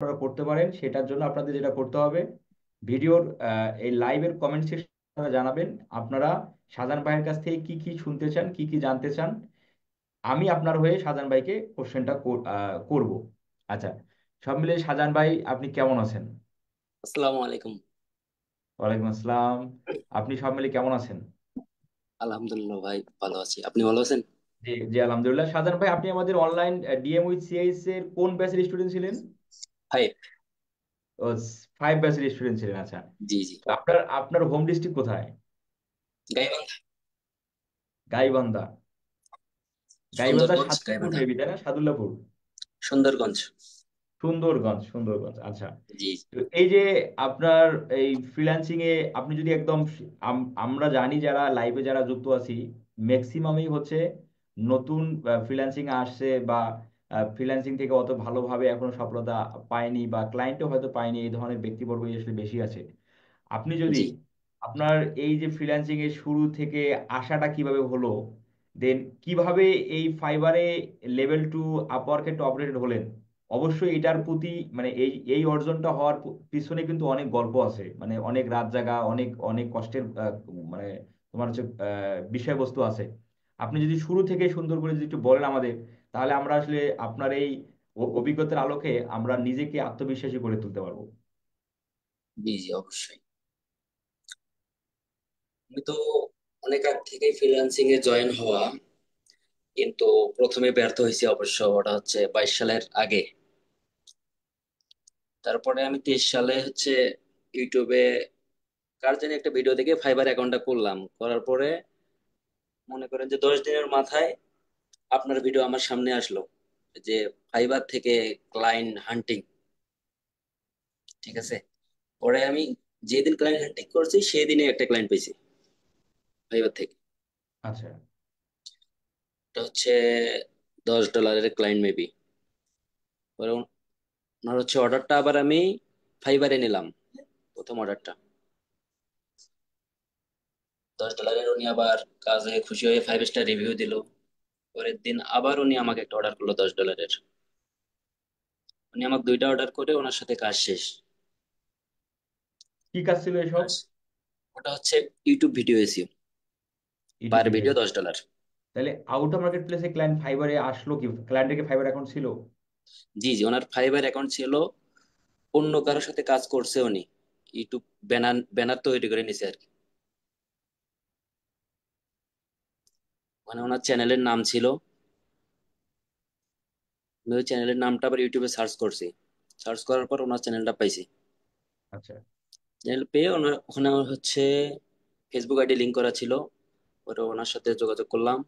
আপনারা করতে পারেন। সেটার জন্য আপনাদের যেটা করতে হবে, ভিডিওর এই লাইভের কমেন্ট সেকশনে জানাবেন আপনারা শাহজাহান ভাইয়ের কাছ থেকে কি কি শুনতে চান, কি কি জানতে চান। আমি আপনার হয়ে শাহজাহান ভাইকে কোশ্চেনটা করব। আচ্ছা, সব মিলিয়ে শাহজাহান ভাই আপনি কেমন আছেন? আসসালামু আলাইকুম। ওয়ালাইকুম আসসালাম। আপনি সব মিলিয়ে কেমন আছেন? আলহামদুলিল্লাহ ভাই, ভালো আছি। আপনি ভালো আছেন? জি জি, আলহামদুলিল্লাহ। শাহজাহান ভাই, আপনি আমাদের অনলাইন ডিএম উইথ সিআইএস এর কোন ব্যাচের স্টুডেন্ট ছিলেন? ভাই। ও, 5 ব্যাচের স্টুডেন্ট ছিলেন। আচ্ছা, জি জি। তো আপনার আপনার হোম ডিস্ট্রিক্ট কোথায়? গাইবান্ধা। গাইবান্ধা। গাইবান্ধা সুন্দরগঞ্জ, সাদুল্লাপুর গাইবান্ধা। মেবি, তাই না? সাদুল্লাপুর। সুন্দরগঞ্জ। সুন্দরগঞ্জ, সুন্দরগঞ্জ, আচ্ছা। জি তো এই যে আপনার এই ফ্রিল্যান্সিং এ আপনি যদি একদম আমরা জানি যারা লাইভে যারা যুক্ত আছি, ম্যাক্সিমামই হচ্ছে নতুন ফ্রিল্যান্সিং এ আসছে, বা ফ্রিল্যান্সিং থেকে অত ভালোভাবে এখনো সফলতা পায়নি, বা ক্লায়েন্টও হয়তো পায়নি, এই ধরনের ব্যক্তিবর্গই আসলে বেশি আছে। আপনি যদি জি আপনার এই যে ফ্রিল্যান্সিং এর শুরু থেকে আসাটা কিভাবে হলো, দেন কিভাবে এই ফাইবারে লেভেল টু আপওয়ার্কে টপ রেটেড হলেন, অবশ্যই এটার প্রতি মানে এই এই অর্জনটা হওয়ার পিছনে কিন্তু অনেক গল্প আছে, মানে অনেক রাত জাগা, অনেক অনেক কষ্টের মানে তোমার হচ্ছে বিষয়বস্তু আছে। আপনি যদি শুরু থেকে সুন্দর করে যদি একটু বলেন আমাদের, তাহলে আমরা আসলে আপনার এই অভিজ্ঞতার আলোকে আমরা নিজেকে আত্মবিশ্বাসী করে তুলতে পারবো। জি জি, অবশ্যই। আমি তো অনেক আগ থেকে ফ্রিল্যান্সিং এ জয়েন হওয়া, কিন্তু প্রথমে ব্যর্থ হয়েছি অবশ্য। ওটা হচ্ছে 22 সালের আগে। তারপরে আমি 23 সালে ইউটিউবে কার জানি একটা ভিডিও দেখে ফাইবার অ্যাকাউন্টটা করলাম। করার পরে মনে করেন যে 10 দিনের মাথায় আপনার ভিডিও আমার সামনে আসলো, যে ফাইবার থেকে ক্লায়েন্ট হান্টিং। ঠিক আছে। পরে আমি যেদিন ক্লায়েন্ট হান্টিং করছি সেই দিনে একটা ক্লায়েন্ট পেয়েছি ফাইবার থেকে। আচ্ছা এটা $10 ক্লায়েন্ট মেবি। পরে ওনার অর্ডারটা আবার আমি ফাইবারে নিলাম, প্রথম অর্ডারটা $10। উনি আবার কাজে খুশি হয়ে 5 স্টার রিভিউ দিল। পরের দিন আবার উনি আমাকে একটা অর্ডার করলো $10। উনি আমাকে দুইটা অর্ডার করে ওনার সাথে কাজ শেষ। কি কাজ ছিল এসব? কাজ ওটা ইউটিউব ভিডিও এসিও। ইউটিউব পার ভিডিও। ভিডিও $10। তাহলে আউট অফ মার্কেট প্লেসে ক্লায়েন্ট ফাইবারে আসলো কি? ক্লায়েন্টের কি ফাইবার অ্যাকাউন্ট ছিল? জি জি, ওনার ফাইবার অ্যাকাউন্ট ছিল। অন্য কারোর সাথে কাজ করছে উনি। ইউটিউব ব্যানার ব্যানার তৈরি করে নিছে আর কি। মানে ওনার চ্যানেলের নাম ছিল। আমি ওই চ্যানেলের নামটা আবার ইউটিউবে সার্চ করছি। সার্চ করার পর ওনার চ্যানেলটা পাইছি। আচ্ছা। চ্যানেল পেয়ে ওখানে আমার ফেসবুক আইডি লিংক করা ছিল। পরে ওনার সাথে যোগাযোগ করলাম।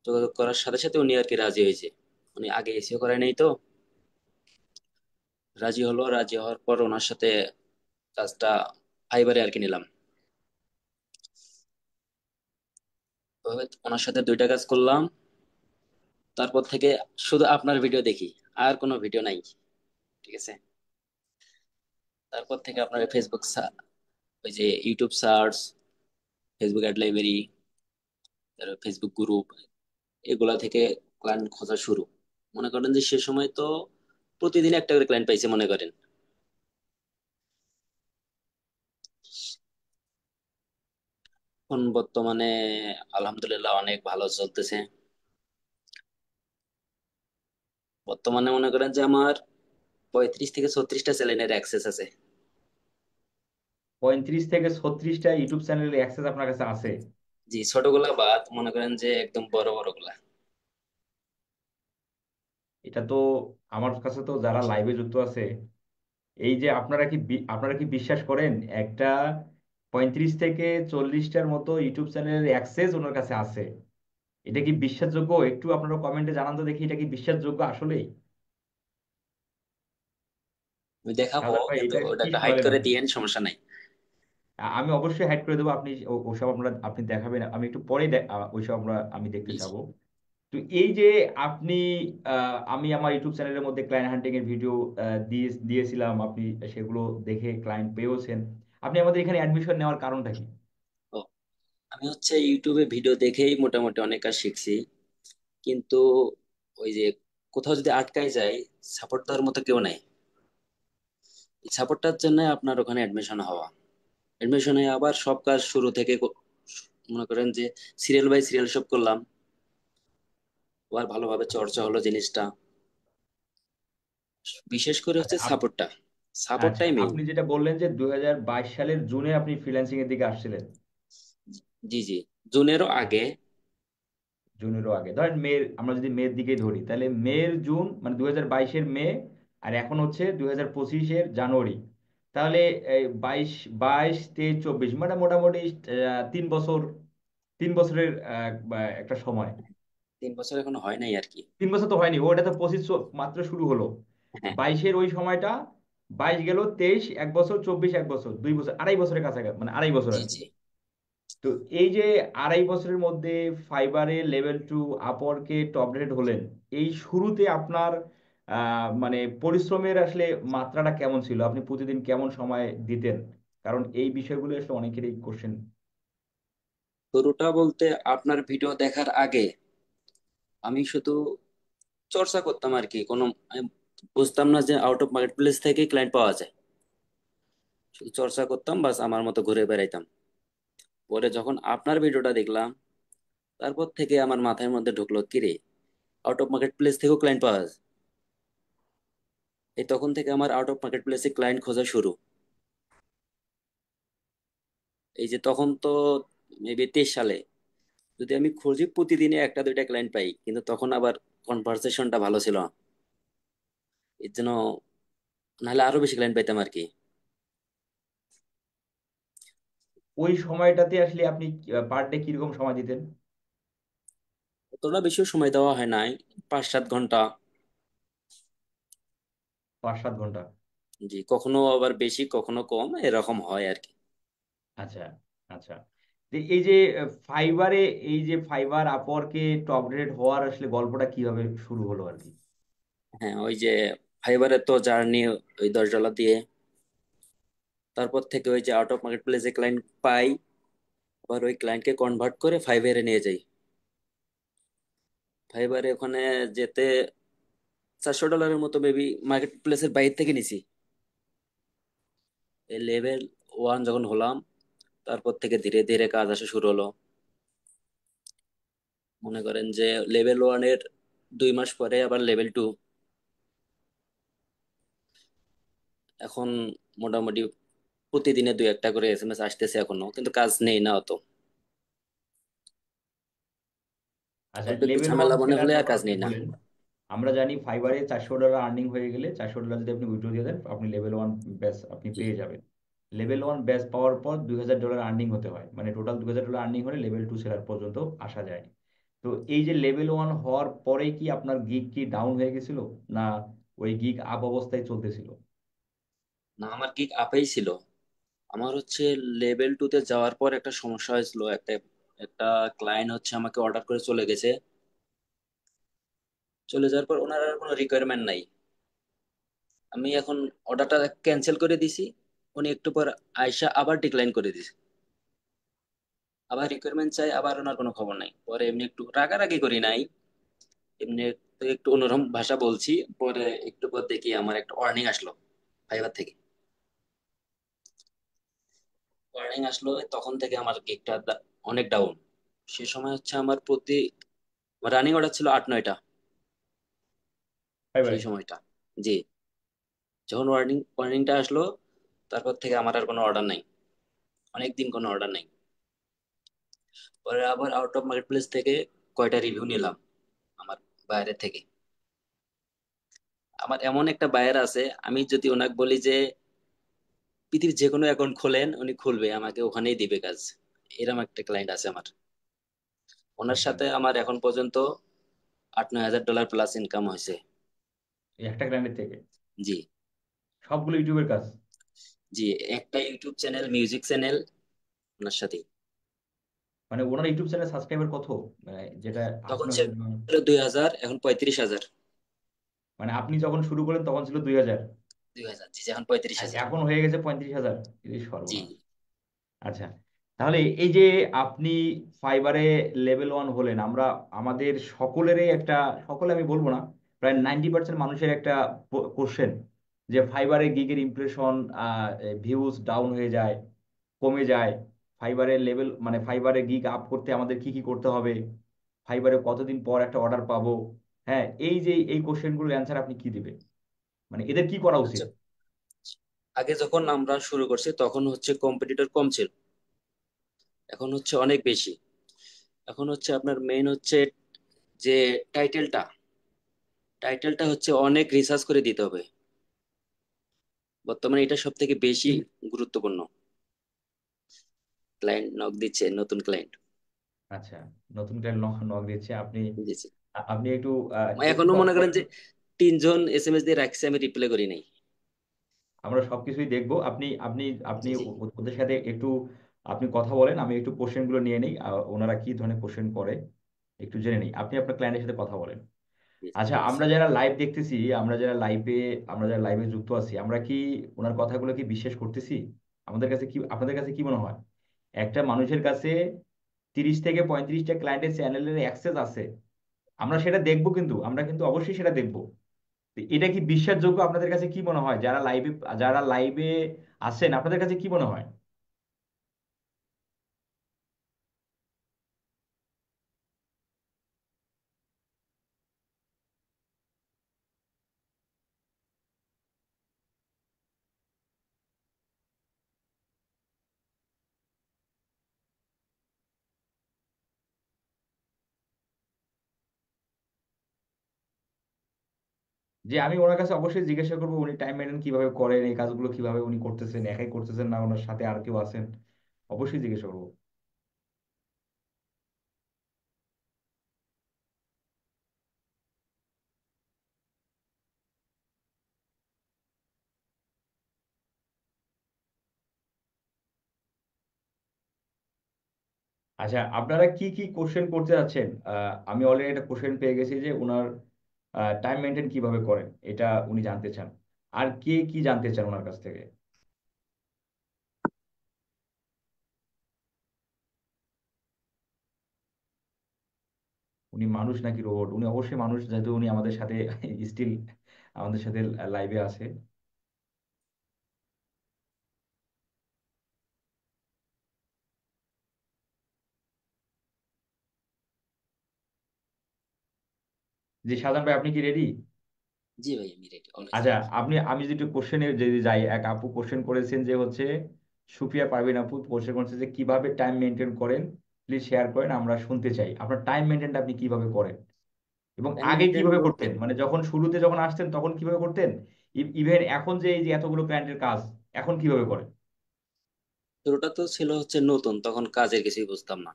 যোগাযোগ করার সাথে সাথে উনি আর কি রাজি হয়েছে। উনি আগে এসিও করে নাই তো, রাজি হলো। রাজি হওয়ার পর ওনার সাথে কাজটা ফাইবারে আর কি নিলাম। ওভাবে ওনার সাথে দুইটা কাজ করলাম। তারপর থেকে শুধু আপনার ভিডিও দেখি, আর কোনো ভিডিও নাই। ঠিক আছে। তারপর থেকে আপনার ওই যে YouTube search, Facebook ad library, তারপর ফেসবুক গ্রুপ, এগুলা থেকে ক্লায়েন্ট খোঁজা শুরু। মনে করেন যে সে সময় তো প্রতিদিন একটা করে ক্লায়েন্ট পাইছে মনে করেন। এখন বর্তমানে আলহামদুলিল্লাহ অনেক ভালো চলতেছে। বর্তমানে মনে করেন যে আমার 35 থেকে 36টা চ্যানেলের অ্যাক্সেস আছে। 35 থেকে 36টা ইউটিউব চ্যানেলের অ্যাক্সেস আপনার কাছে আছে? জি, ছোটগুলা বাদ মনে করেন যে একদম বড় বড় গুলা। এটা তো আমার কাছে তো যারা লাইভে যুক্ত আছে, এই যে আপনারা কি বিশ্বাস করেন একটা 35 থেকে 40টার মতো ইউটিউব চ্যানেলের অ্যাক্সেস ওনার কাছে আছে? এটা কি বিশ্বাসযোগ্য? একটু আপনারা কমেন্টে জানান তো দেখি, এটা কি বিশ্বাসযোগ্য আসলেই? আমি দেখাবো, শাহজাহান ভাই, কিন্তু এটা ওটা কি একটা হাইড শোনালেন করে আপনি? দিয়েন, সমস্যা নাই। আমি অবশ্যই হাইড করে দেবো। আপনি ওসব আমরা আপনি দেখাবেন, আমি একটু পরে ওইসব আমি দেখতে জি জি। চাবো। তো এই যে আপনি আমি আমার ইউটিউব চ্যানেলের মধ্যে ক্লায়েন্ট হান্টিং এর ভিডিও দিয়েছিলাম, আপনি সেগুলো দেখে ক্লায়েন্ট পেয়েওছেন। আপনি আমাদের এখানে অ্যাডমিশন নেওয়ার কারণটা কি? ও, আমি ইউটিউবে ভিডিও দেখেই মোটামুটি অনেক কাজ শিখছি। কিন্তু ওই যে কোথাও যদি আটকায় যায়, সাপোর্ট দেওয়ার মতো কেউ নাই। সাপোর্টটার জন্য আপনার ওখানে অ্যাডমিশন হওয়া, অ্যাডমিশনে আবার সব কাজ শুরু থেকে মনে করেন যে সিরিয়াল বাই সিরিয়াল সব করলাম, আবার ভালোভাবে চর্চা হলো জিনিসটা। বিশেষ করে আচ্ছা হচ্ছে সাপোর্টটা, আচ্ছা, সাপোর্টটাই মেইন। আপনি যেটা বললেন যে 2022 সালের জুনে আপনি ফ্রিল্যান্সিং এর দিকে আসছিলেন। জি জি, জুনেরও আগে। জুনেরও আগে ধরেন মের, আমরা যদি মের দিকে ধরি তাহলে মের জুন মানে 2022-এর মে, আর এখন হচ্ছে 2025-এর জানুয়ারি। তাহলে এই 22, 22, 23, 24 মানে মোটামুটি 3 বছর, 3 বছরের একটা সময়। 3 বছর এখনো হয় নাই আর কি। 3 বছর তো হয়নি, ওটা তো 25 মাত্র শুরু হলো। হ্যাঁ। 22-এর ওই সময়টা, 22 গেল, 23 1 বছর, 24 1 বছর, 2 বছর, 2.5 বছরের কাছাকাছি, মানে 2.5 বছর জি আর কি। জি। তো এই যে 2.5 বছরের মধ্যে ফাইবারে লেভেল 2 আপওয়ার্কে টপ রেট হলেন, এই শুরুতে আপনার মানে পরিশ্রমের আসলে মাত্রাটা কেমন ছিল? আপনি প্রতিদিন কেমন সময় দিতেন? কারণ এই বিষয়গুলো আসলে অনেকেরই কোশ্চেন। শুরুটা বলতে আপনার ভিডিও দেখার আগে আমি শুধু চর্চা করতাম আর কি। আমি বুঝতাম না যে আউট অফ মার্কেট প্লেস থেকে ক্লায়েন্ট পাওয়া যায়। শুধু চর্চা করতাম, বাস আমার মতো ঘুরে বেড়াইতাম। পরে যখন আপনার ভিডিওটা দেখলাম, তারপর থেকে আমার মাথার মধ্যে ঢুকলো, কিরে, আউট অফ মার্কেট প্লেস থেকেও ক্লায়েন্ট পাওয়া যায়। এই তখন থেকে আমার আউট অফ মার্কেট প্লেসে ক্লায়েন্ট খোঁজা শুরু। এই যে তখন তো মেবি 23 সালে, যদি আমি খুঁজি প্রতিদিনে একটা দুইটা ক্লায়েন্ট পাই, কিন্তু তখন আবার কনভারসেশনটা ভালো ছিল না। এর জন্য নাহলে আরো বেশি ক্লায়েন্ট পাইতাম আর কি। ওই সময়টাতে আসলে আপনি পার ডে কিরকম সময় দিতেন? অতটা বেশি সময় দেওয়া হয় নাই, 5-7 ঘন্টা। 5-7 ঘন্টা? জি, কখনো আবার বেশি কখনো কম, এরকম হয় আর কি। আচ্ছা আচ্ছা। তো এই যে ফাইবারে, এই যে ফাইবার আপওয়ার্কে টপ রেট হওয়ার আসলে গল্পটা কিভাবে শুরু হলো আর কি? হ্যাঁ, ওই যে ফাইবারে তো জার্নি, ওই $10 দিয়ে। তারপর থেকে ওই যে আউট অফ মার্কেট প্লেসে ক্লায়েন্ট পাই, আবার ওই ক্লায়েন্টকে কনভার্ট করে ফাইবারে নিয়ে যাই। ফাইবারে ওখানে যেতে $400 মতো বেবি মার্কেট প্লেসের বাইরে থেকে নিছি। এই লেভেল 1 যখন হলাম, তারপর থেকে ধীরে ধীরে কাজ আসা শুরু হলো। মনে করেন যে লেভেল 1-এর 2 মাস পরে আবার লেভেল 2। এখন মোটামুটি প্রতিদিনে দুই একটা করে SMS আসতেছে, এখনো কিন্তু কাজ নেই না অত। আচ্ছা, অল্প একটু লেভেল 1 ঝামেলা মনে সেলার হলে আর যখন কাজ আপনি নেই না। হলেন, আমরা জানি ফাইবারে $400 আর্নিং হয়ে গেলে, $400 যদি আপনি উইথড্র দিয়ে দেন, আপনি লেভেল 1 ব্যাচ আপনি জি। পেয়ে যাবেন। লেভেল 1 ব্যাচ পাওয়ার পর $2,000 আর্নিং হতে হয়, মানে টোটাল $2,000 আর্নিং হলে লেভেল 2 সেলার পর্যন্ত আসা যায়। তো এই যে লেভেল 1 হওয়ার পরে কি আপনার গিগ কি ডাউন হয়ে গেছিল, না ওই গিগ আপ অবস্থায় চলতেছিল? না, আমার গিগ আপেই ছিল। আমার হচ্ছে লেভেল 2-তে যাওয়ার পর একটা সমস্যা হয়েছিল। একটা একটা ক্লায়েন্ট হচ্ছে আমাকে অর্ডার করে চলে গেছে। চলে যাওয়ার পর ওনার আর কোনো রিকোয়ারমেন্ট নাই। আমি এখন অর্ডারটা ক্যান্সেল করে দিছি। উনি একটু পর আয়সা আবার ডিক্লাইন করে দিছে। আবার রিকোয়ারমেন্ট চাই, আবার ওনার কোনো খবর নাই। পরে এমনি একটু রাগারাগি করি নাই, এমনি একটু অন্যরকম ভাষা বলছি। পরে একটু পর দেখি আমার একটা ওয়ার্নিং আসলো ফাইবার থেকে। ওয়ার্নিং আসলো, তখন থেকে আমার গিগটা অনেক ডাউন। সে সময় হচ্ছে আমার প্রতি রানিং অর্ডার ছিল 8-9টা ফাইবারে? সেই সময়টা। জি। যখন ওয়ার্নিংটা আসলো, তারপর থেকে আমার আর কোনো অর্ডার নাই, অনেকদিন কোনো অর্ডার নাই। পরে আবার আউট অফ মার্কেট প্লেস থেকে কয়টা রিভিউ নিলাম আমার বাইরে থেকে। আমার এমন একটা বায়ার আছে, আমি যদি ওনাকে বলি যে পৃথিবীর যে কোনো অ্যাকাউন্ট খোলেন, উনি খুলবে, আমাকে ওখানেই দিবে কাজ। এরকম একটা ক্লায়েন্ট আছে আমার। ওনার আচ্ছা, সাথে আমার এখন পর্যন্ত $8-9 হাজার প্লাস ইনকাম হয়েছে। এই একটা ক্লায়েন্টের থেকে জি সবগুলো ইউটিউবের কাজ? জি। একটা ইউটিউব চ্যানেল, মিউজিক চ্যানেল, ওনার সাথে। মানে ওনার ইউটিউব চ্যানেল সাবস্ক্রাইবার কত, মানে যেটা আট তখন নয় ছিল হাজার মানে? 2,000, এখন 35,000। মানে আপনি যখন শুরু করেন তখন ছিল 2,000, 2,000, জি জি, এখন 35,000। এখন হয়ে গেছে 35,000? এই জি। সর্বনাশ। আচ্ছা, তাহলে এই যে আপনি ফাইবারে লেভেল 1 হলেন, আমরা আমাদের সকলেরই একটা, সকলে আমি বলবো না, প্রায় 90% মানুষের একটা কোশ্চেন, যে ফাইবারে গিগের ইমপ্রেশন, ভিউজ ডাউন হয়ে যায়, কমে যায়, ফাইবারের লেভেল মানে ফাইবারে গিগ আপ করতে আমাদের কি কি করতে হবে, ফাইবারে কতদিন পর একটা অর্ডার পাবো। হ্যাঁ, এই যে এই কোশ্চেনগুলোর অ্যান্সার আপনি কি দিবেন, মানে এদের কি করা উচিত? আচ্ছা, আগে যখন আমরা শুরু করছি তখন হচ্ছে কম্পিটিটর কম ছিল, এখন হচ্ছে অনেক বেশি। এখন হচ্ছে আপনার মেইন হচ্ছে যে টাইটেলটা টাইটেলটা হচ্ছে অনেক রিসার্চ করে দিতে হবে। বর্তমানে এটা সব থেকে বেশি গুরুত্বপূর্ণ। ক্লায়েন্ট নক দিচ্ছে, নতুন ক্লায়েন্ট। আচ্ছা, নতুন ক্লায়েন্ট নক নক দিচ্ছে, আপনি দিচ্ছে। আপনি একটু একটু এখনো মনে করেন বলেন। যে 3 জন এসএমএস দিয়ে রাখছে, আমি রিপ্লাই করি নাই। আমরা সবকিছুই দেখবো, আপনি আপনি আপনি জি জি ওদের সাথে একটু আপনি কথা বলেন, আমি একটু কোশ্চেন গুলো নিয়ে নিই, ওনারা কি ধরনের কোশ্চেন করে একটু জেনে নিই, আপনি আপনার ক্লায়েন্টের সাথে কথা বলেন। জি, আচ্ছা, ঠিক আছে। আমরা যারা লাইভ দেখতেছি, আমরা যারা লাইভে যুক্ত আছি, আমরা কি ওনার কথাগুলো কি বিশ্বাস করতেছি? আমাদের কাছে কি, আপনাদের কাছে কি মনে হয়? একটা মানুষের কাছে 30 থেকে 35টা ক্লায়েন্টের চ্যানেলের অ্যাক্সেস আছে, আমরা সেটা দেখবো, কিন্তু আমরা কিন্তু অবশ্যই সেটা দেখবো। তো এটা কি বিশ্বাসযোগ্য আপনাদের কাছে কি মনে হয়? যারা লাইভে আছেন, আপনাদের কাছে কি মনে হয়? যে আমি ওনার কাছে অবশ্যই জিজ্ঞাসা করবো উনি টাইম মেনটেন কিভাবে করেন, এই কাজগুলো কিভাবে উনি করতেছেন, একাই করতেছেন না ওনার সাথে আর কেউ আছেন, অবশ্যই জিজ্ঞাসা করবো। আচ্ছা, আপনারা কি কি কোশ্চেন করতে যাচ্ছেন? আমি অলরেডি একটা কোশ্চেন পেয়ে গেছি যে ওনার টাইম মেনটেন কিভাবে করেন, এটা উনি জানতে চান। আর কে কি জানতে চান ওনার কাছ থেকে? উনি মানুষ নাকি রোবট? উনি অবশ্যই মানুষ, যেহেতু উনি আমাদের সাথে স্টিল আমাদের সাথে লাইভে আছে। জি শাহজাহান ভাই, আপনি কি রেডি? জি ভাই, আমি রেডি, অলওয়েজ আচ্ছা, রেডি। আমি যদি কোশ্চেনে যদি যাই, এক আপু কোশ্চেন করেছেন যে হচ্ছে, সুপ্রিয়া পারভিন আপু কোশ্চেন করেছে যে কিভাবে টাইম মেনটেন করেন, প্লিজ শেয়ার করেন, আমরা শুনতে চাই আপনার টাইম মেনটেনটা আপনি কিভাবে করেন, এবং টাইম আগে মেনটেন কিভাবে বলতে করতেন, মানে যখন শুরুতে যখন আসতেন তখন কিভাবে করতেন, ইভেন এখন যে এই যে এতগুলো ক্লায়েন্টের কাজ এখন কিভাবে করেন? শুরুটা তো ছিল হচ্ছে নতুন, তখন কাজের কিছুই বুঝতাম না।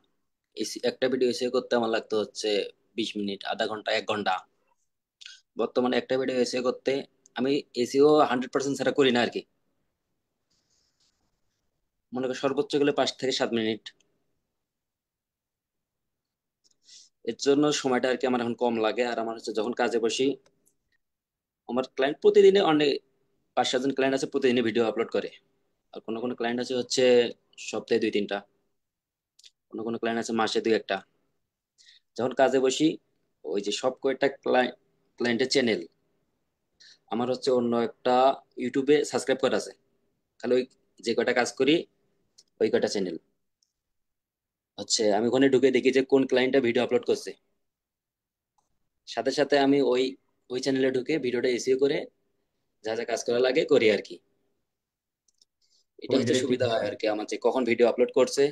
একটা ভিডিও এসে করতে আমার লাগতো হচ্ছে 20 মিনিট, আধা ঘন্টা, 1 ঘন্টা। বর্তমানে একটা ভিডিও এসে করতে আমি এসিও 100% ছাড়া করি না আর কি। মনে করি সর্বোচ্চ গেলে 5 থেকে 7 মিনিট। এর জন্য সময়টা আর কি আমার এখন কম লাগে। আর আমার হচ্ছে যখন কাজে বসি, আমার ক্লায়েন্ট প্রতিদিনে অনেক 5-7 জন ক্লায়েন্ট আছে, প্রতিদিনে ভিডিও আপলোড করে। আর কোনো কোনো ক্লায়েন্ট আছে হচ্ছে সপ্তাহে 2-3টা, কোনো কোনো ক্লায়েন্ট আছে মাসে 2-1টা। যখন কাজে বসি, ওই যে সব কয়টা ক্লায়েন্টের চ্যানেল আমার হচ্ছে অন্য একটা ইউটিউবে সাবস্ক্রাইব করা আছে। খালি ওই যে কয়টা কাজ করি, ওই কয়টা চ্যানেল হচ্ছে আমি ওখানে ঢুকে দেখি যে কোন ক্লায়েন্টটা ভিডিও আপলোড করছে। সাথে সাথে আমি ওই ওই চ্যানেলে ঢুকে ভিডিওটা এসিও করে যা যা কাজ করা লাগে করি আর কি। এটা খুব হচ্ছে ইন্টারেস্টিং সুবিধা হয় বিষয়। আর কি আমার, যে কখন ভিডিও আপলোড করছে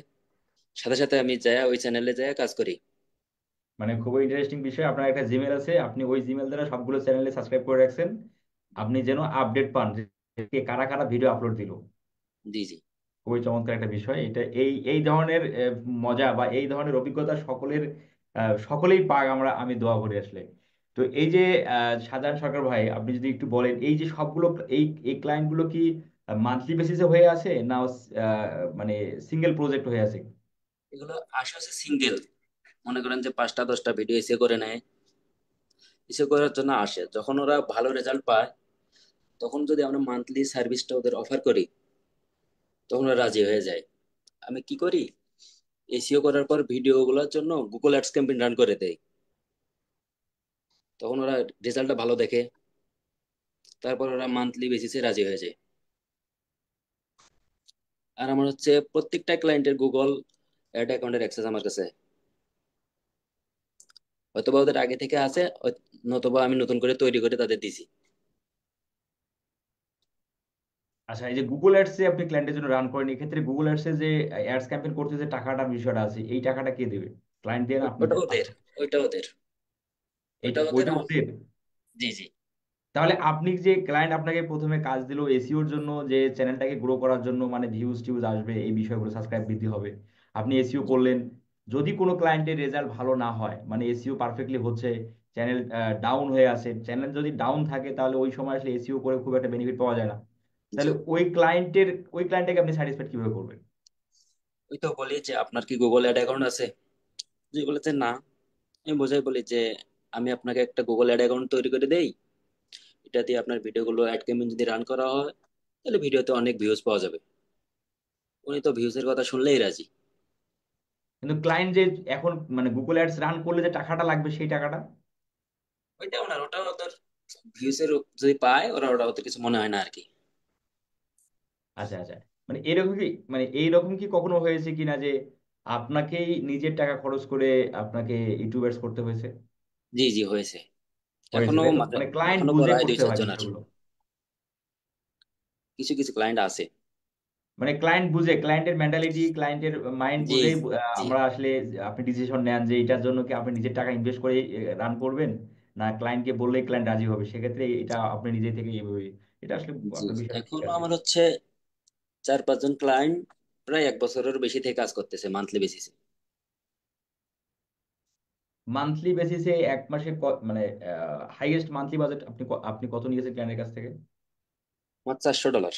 সাথে সাথে আমি যাই ওই চ্যানেলে যাই কাজ করি। মানে খুবই ইন্টারেস্টিং বিষয়, আপনার একটা জিমেল আছে, আপনি ওই জিমেল দ্বারা সবগুলো চ্যানেলে সাবস্ক্রাইব করে রাখছেন, আপনি যেন আপডেট পান যে কে কারা কারা ভিডিও আপলোড দিল। জি জি। খুবই চমৎকার একটা বিষয় এটা, এই এই ধরনের মজা বা এই ধরনের অভিজ্ঞতা সকলের, সকলেই পাক, আমি দোয়া করি আসলে। তো এই যে সাজান সরকার ভাই, আপনি যদি একটু বলেন এই যে সবগুলো, এই এই ক্লায়েন্টগুলো কি মান্থলি বেসিসে হয়ে আছে না মানে সিঙ্গেল প্রজেক্ট হয়ে আছে? এগুলো আসে হচ্ছে সিঙ্গেল। মনে করেন যে 5টা 10টা ভিডিও এসে করে নেয়। এসে করার জন্য আসে, যখন ওরা ভালো রেজাল্ট পায় তখন যদি আমরা মান্থলি সার্ভিসটা ওদের অফার করি তখন ওরা রাজি হয়ে যায়। আমি কি করি, এসিও করার পর ভিডিও গুলোর জন্য গুগল অ্যাডস ক্যাম্পেইন রান করে দেই। তখন ওরা রেজাল্টটা ভালো দেখে, তারপর ওরা মান্থলি বেসিসে রাজি হয়ে যায়। আর আমার হচ্ছে প্রত্যেকটা ক্লায়েন্টের গুগল অ্যাড অ্যাকাউন্টের অ্যাক্সেস আমার কাছে, হয়তোবা ওদের আগে থেকে আছে, নতুবা আমি নতুন করে তৈরি করে তাদের দিছি। আচ্ছা, এই যে গুগল অ্যাডস এ আপনি ক্লায়েন্টের জন্য রান করেন, এক্ষেত্রে গুগল অ্যাডস এ যে অ্যাডস ক্যাম্পেইন করতে যে টাকাটার বিষয়টা আছে, এই টাকাটা কে দেবে? ক্লায়েন্ট দেন, আপনি ওটা দেন, ওদের, ওইটা ওদের, ওইটা ওদের ওইটা ওদের? জি জি। তাহলে আপনি যে ক্লায়েন্ট আপনাকে প্রথমে কাজ দিল এসইওর জন্য, যে চ্যানেলটাকে গ্রো করার জন্য, মানে ভিউজ টিউজ আসবে, এই বিষয়গুলো, সাবস্ক্রাইব বৃদ্ধি হবে, আপনি এসইও করলেন। যদি কোনো ক্লায়েন্টের রেজাল্ট ভালো না হয়, মানে এসইও পারফেক্টলি হচ্ছে, চ্যানেল ডাউন হয়ে আসে, চ্যানেল যদি ডাউন থাকে, তাহলে ওই সময় আসলে এসইও করে খুব একটা বেনিফিট পাওয়া যায় না। জি, তাহলে ওই ক্লায়েন্টটাকে আপনি স্যাটিসফাইড কিভাবে করবেন? ওই তো বলি যে আপনার কি গুগল অ্যাড অ্যাকাউন্ট আছে, যে বলেছে না। আমি বোঝাই বলি যে আমি আপনাকে একটা গুগল অ্যাড অ্যাকাউন্ট তৈরি করে দেই, এটা দিয়ে আপনার ভিডিওগুলো অ্যাড ক্যাম্পেইন যদি রান করা হয় তাহলে ভিডিওতে অনেক ভিউজ পাওয়া যাবে। উনি তো ভিউজের কথা শুনলেই রাজি। কিন্তু ক্লায়েন্ট যে এখন মানে গুগল অ্যাডস রান করলে যে টাকাটা লাগবে, সেই টাকাটা? ওইটা ওনার, ওটা ওদের ভিউজের যদি পায় ওরা, ওটা ওদের কিছু মনে হয় না আর কি। আচ্ছা আচ্ছা, মানে এরকম কি, মানে এইরকম কি কখনো হয়েছে কিনা যে আপনাকেই নিজের টাকা খরচ করে আপনাকে ইউটিউবার্স করতে হয়েছে? জি জি হয়েছে। হয়েছে এখনো তাই তো, মাঝে, মানে ক্লায়েন্ট এখনো বুঝে করায় দুই করতে হয় চারজনের, বিষয়গুলো। কিছু কিছু ক্লায়েন্ট আছে। মানে ক্লায়েন্ট বুঝে, ক্লায়েন্টের মেন্টালিটি, ক্লায়েন্টের মাইন্ড জি বুঝেই জি আমরা আসলে, আপনি ডিসিশন নেন যে এটার জন্য কি আপনি নিজের টাকা ইনভেস্ট করে রান করবেন, না ক্লায়েন্টকে বললেই ক্লায়েন্ট রাজি হবে, সেক্ষেত্রে এটা আপনি নিজে থেকে এইভাবে, এটা আসলে জি। আপনার বিষয়টা ঠিক এখনো আছে। আমার হচ্ছে 4-5 জন ক্লায়েন্ট প্রায় 1 বছরের বেশি থেকে কাজ করতেছে মান্থলি বেসিসে। মান্থলি বেসিসে এক মাসে মানে হাইয়েস্ট মান্থলি বাজেট আপনি আপনি কত নিয়েছেন ক্লায়েন্টের কাছ থেকে? আমার $400।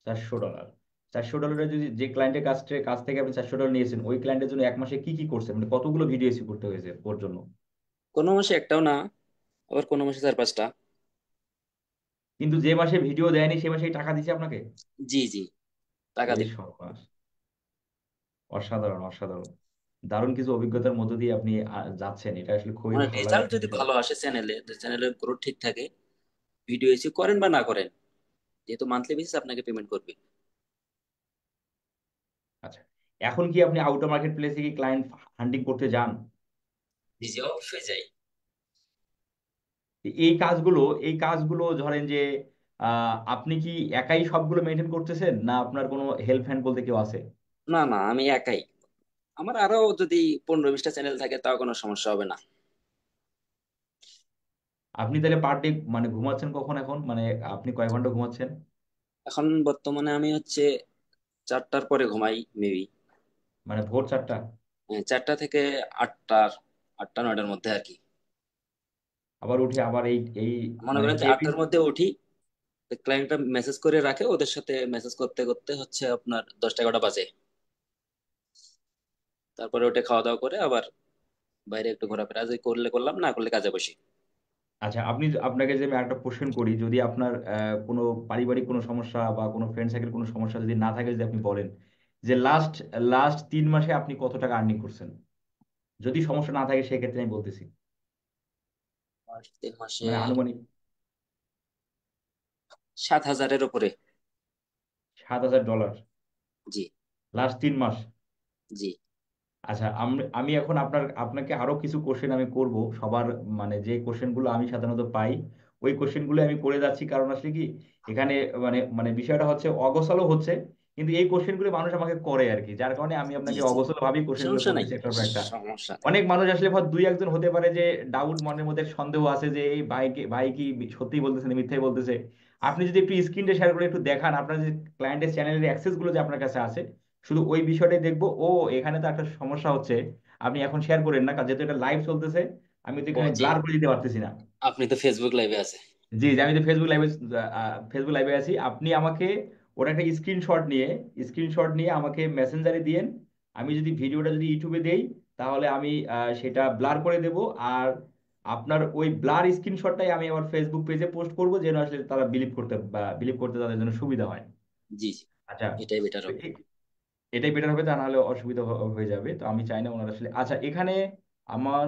400। 400 যদি, যে ক্লায়েন্টের কাছ থেকে আপনি $400 নিয়েছেন, ওই ক্লায়েন্টের জন্য এক মাসে কি কি করছেন, মানে কতগুলো ভিডিও এসি করতে হয়েছে ওর জন্য? কোনো মাসে একটাও না, আবার কোনো মাসে 4-5টা। কিন্তু যে মাসে ভিডিও দেয়নি সে মাসে টাকা দিচ্ছে আপনাকে? জি জি, টাকা এই দিব। সর্বনাশ! অসাধারণ, অসাধারণ! দারুণ কিছু অভিজ্ঞতার মধ্য দিয়ে আপনি যাচ্ছেন, এটা আসলে খুবই মানে ভালো লাগার রেজাল্ট একটা যদি বিষয়। ভালো আসে চ্যানেলে, চ্যানেলের গ্রোথ ঠিক থাকে, ভিডিও এসে করেন বা না করেন, যেহেতু মান্থলি বেসিস আপনাকে পেমেন্ট করবে। আচ্ছা, এখন কি আপনি আউটার মার্কেট প্লেসে কি ক্লায়েন্ট হান্টিং করতে যান? জি জি, অবশ্যই যাই। এই কাজগুলো ধরেন যে আপনি কি একাই সবগুলো মেনটেন করতেছেন, না আপনার কোনো হেল্প হ্যান্ড বলতে কেউ আছে? না না, আমি একাই। আমার আরো যদি 15-20টা চ্যানেল থাকে তাও কোনো সমস্যা হবে না। আপনি তাহলে পার ডে মানে ঘুমাচ্ছেন কখন এখন, মানে আপনি কয় ঘন্টা ঘুমাচ্ছেন? এখন বর্তমানে আমি হচ্ছে 4টার পরে ঘুমাই মেবি। মানে ভোর 4টা? 4টা থেকে 8টার, 8টা 9টার মধ্যে আর কি। আবার উঠে আবার এই এই মনে মানে করেন যে কেবিন? 8টার মধ্যে উঠি, ক্লায়েন্টটা মেসেজ করে রাখে, ওদের সাথে মেসেজ করতে করতে হচ্ছে আপনার 10টা 11টা বাজে। তারপরে ওটা খাওয়া দাওয়া করে আবার বাইরে একটু ঘোরাফেরা যদি করলে করলাম, না করলে কাজে বসি। আচ্ছা, আপনাকে যে আমি একটা কোশ্চেন করি, যদি আপনার কোনো পারিবারিক কোনো সমস্যা বা কোনো ফ্রেন্ড সার্কেল কোনো সমস্যা যদি না থাকে, যদি আপনি বলেন যে লাস্ট লাস্ট 3 মাসে আপনি কত টাকা আর্নিং করছেন, যদি সমস্যা না থাকে সেক্ষেত্রে আমি বলতেছি, আর 3 মাসে মানে আনুমানিক। 7,000-এর উপরে। $7,000 জি লাস্ট 3 মাস? জি। আচ্ছা, আমি আমি এখন আপনাকে আরো কিছু কোশ্চেন আমি করব সবার, মানে যে কোশ্চেনগুলো আমি সাধারণত পাই, ওই কোশ্চেনগুলো আমি করে যাচ্ছি, কারণ আসলে কি এখানে মানে মানে বিষয়টা হচ্ছে অগোছালো হচ্ছে, কিন্তু এই কোশ্চেনগুলো মানুষ আমাকে করে আর কি, যার কারণে আমি জি আপনাকে জি, অগোছালো ভাবেই কোশ্চেনগুলো সমস্যা নাই, করতেছি একটার পর একটা। সমস্যা নাই। অনেক মানুষ আসলে হয় দুই একজন হতে পারে যে ডাউট মনের মধ্যে সন্দেহ আছে যে এই ভাই কি সত্যি বলতেছে না মিথ্যাই বলতেছে। আপনি যদি একটু স্ক্রিনটা শেয়ার করে একটু দেখান আপনার যে ক্লায়েন্টের চ্যানেলের অ্যাক্সেস গুলো যে আপনার কাছে আছে, শুধু ওই বিষয়টাই দেখবো, ও এখানে তো একটা সমস্যা হচ্ছে। আপনি এখন শেয়ার করেন না, কারণ যেহেতু এটা লাইভ চলতেছে, আমি তো ও এখানে জি, ব্লার করে দিতে পারতেছি না। আপনি তো ফেসবুক লাইভে আছে। জি জি, আমি তো ফেসবুক লাইভে আছি, আপনি আমাকে ওটা একটা স্ক্রিনশট নিয়ে আমাকে মেসেঞ্জারে দিয়েন। আমি যদি ভিডিওটা যদি ইউটিউবে দেই, তাহলে আমি সেটা ব্লার করে দেব। আর আপনার ওই ব্লার স্ক্রিনশটটাই আমি আমার ফেসবুক পেজে পোস্ট করব, যেন আসলে তারা বিলিভ করতে তাদের জন্য সুবিধা হয়। জি জি, আচ্ছা, এটাই বেটার তো হবে। এটাই বেটার হবে, তা নাহলে অসুবিধা হয়ে যাবে, তো আমি চাই না ওনার আসলে। আচ্ছা, এখানে আমার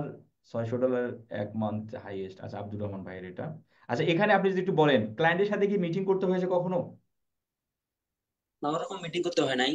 $600 এক মান্থ হাইয়েস্ট। আচ্ছা, আব্দুর রহমান ভাইয়ের এটা। আচ্ছা, এখানে আপনি যদি একটু বলেন ক্লায়েন্টের সাথে কি মিটিং করতে হয়েছে কখনো? না, ওরকম মিটিং করতে হয় নাই।